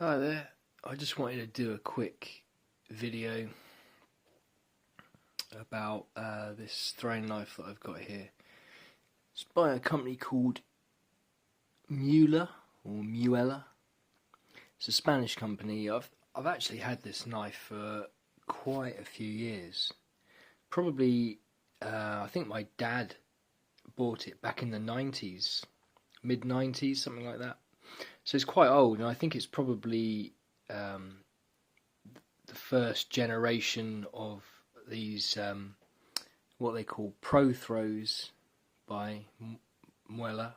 Hi there, I just wanted to do a quick video about this throwing knife that I've got here. It's by a company called Muela or Muela. It's a Spanish company. I've actually had this knife for quite a few years. Probably, I think my dad bought it back in the 90s, mid 90s, something like that. So it's quite old, and I think it's probably the first generation of these what they call pro throws by Muela.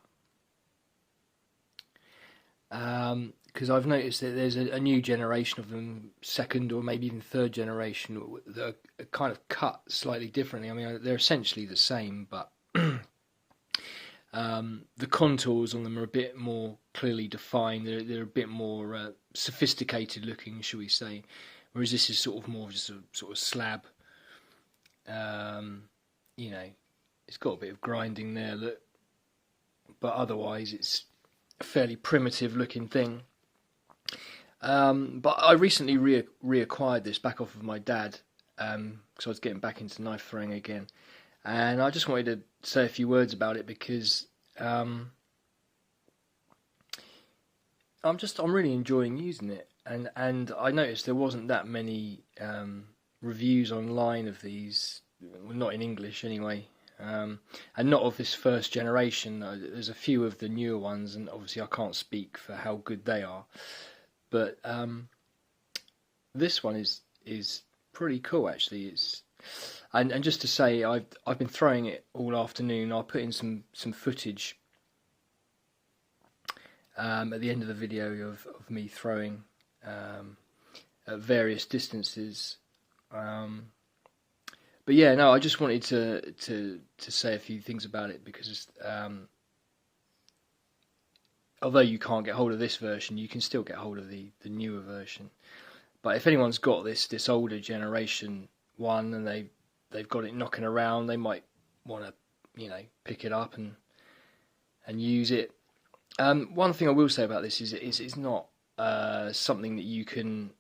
Because I've noticed that there's a new generation of them, second or maybe even third generation, that are kind of cut slightly differently. I mean, they're essentially the same, but the contours on them are a bit more clearly defined. They're a bit more sophisticated looking, shall we say? Whereas this is sort of more just a sort of slab. You know, it's got a bit of grinding there, but otherwise it's a fairly primitive looking thing. But I recently reacquired this back off of my dad, because I was getting back into knife throwing again. And I just wanted to say a few words about it because I'm really enjoying using it, and I noticed there wasn't that many reviews online of these, well, not in English anyway, and not of this first generation. There's a few of the newer ones, and obviously I can't speak for how good they are, but this one is pretty cool actually. And just to say, I've been throwing it all afternoon. I'll put in some footage at the end of the video of me throwing at various distances. But yeah, no, I just wanted to say a few things about it because although you can't get hold of this version, you can still get hold of the newer version. But if anyone's got this older generation one and they've got it knocking around, they might want to, pick it up and use it. One thing I will say about this is it's not something that you can.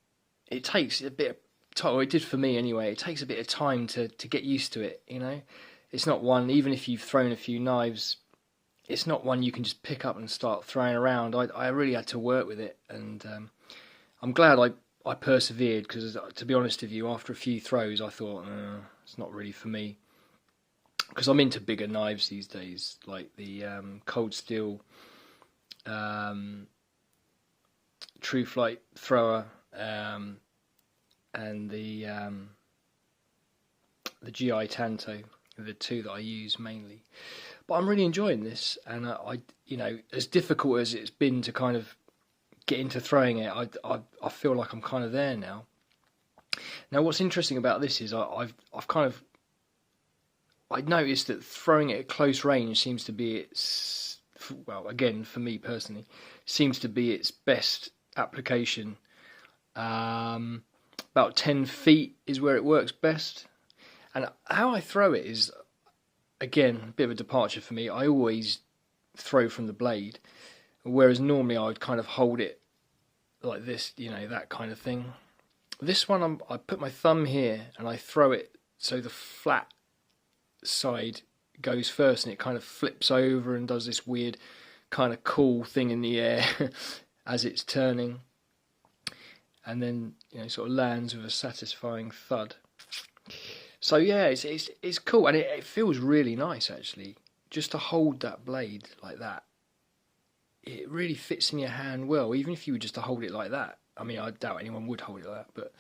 It takes a bit of time. Well, it did for me anyway. It takes a bit of time to get used to it. It's not one. Even if you've thrown a few knives, it's not one you can just pick up and start throwing around. I really had to work with it, and I'm glad I persevered because, to be honest with you, after a few throws, I thought it's not really for me. Because I'm into bigger knives these days, like the cold steel True Flight thrower and the GI Tanto, the two that I use mainly. But I'm really enjoying this, and as difficult as it's been to kind of get into throwing it, I feel like I'm kind of there now. Now, what's interesting about this is I noticed that throwing it at close range seems to be again, for me personally, seems to be its best application. About 10 feet is where it works best. And how I throw it is, again, a bit of a departure for me. I always throw from the blade, whereas normally I would kind of hold it like this, that kind of thing. This one, I put my thumb here and I throw it so the flat side goes first, and it kind of flips over and does this weird kind of cool thing in the air as it's turning, and then sort of lands with a satisfying thud. So yeah, it's cool, and it feels really nice actually, just to hold that blade like that. It really fits in your hand well, even if you were just to hold it like that. I mean, I doubt anyone would hold it like that, but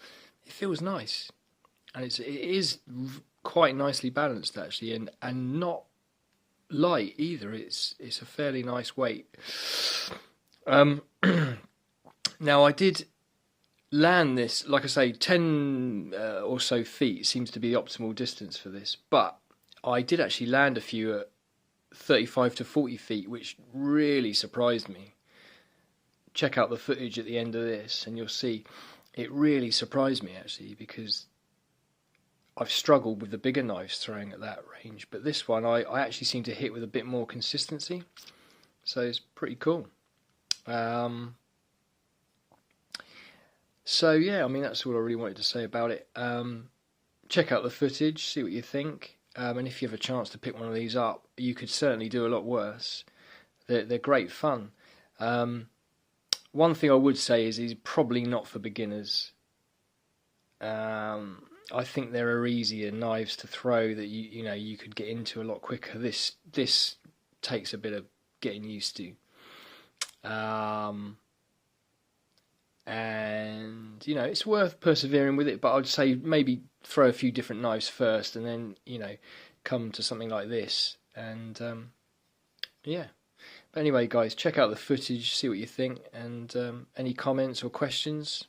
it feels nice, and it is quite nicely balanced actually, and not light either. It's a fairly nice weight. Now I did land this, like I say, 10 or so feet seems to be the optimal distance for this, but I did actually land a few at 35 to 40 feet, which really surprised me. Check out the footage at the end of this and you'll see it really surprised me actually, because I've struggled with the bigger knives throwing at that range, but this one I actually seem to hit with a bit more consistency, so it's pretty cool. So yeah, I mean that's all I really wanted to say about it. Check out the footage, see what you think, and if you have a chance to pick one of these up, you could certainly do a lot worse. They're great fun. One thing I would say is he's probably not for beginners. I think there are easier knives to throw that you could get into a lot quicker. This takes a bit of getting used to. And it's worth persevering with it, but I'd say maybe throw a few different knives first and then come to something like this. And yeah, but anyway guys, check out the footage, see what you think, and any comments or questions,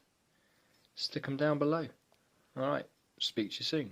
stick them down below. Alright, speak to you soon.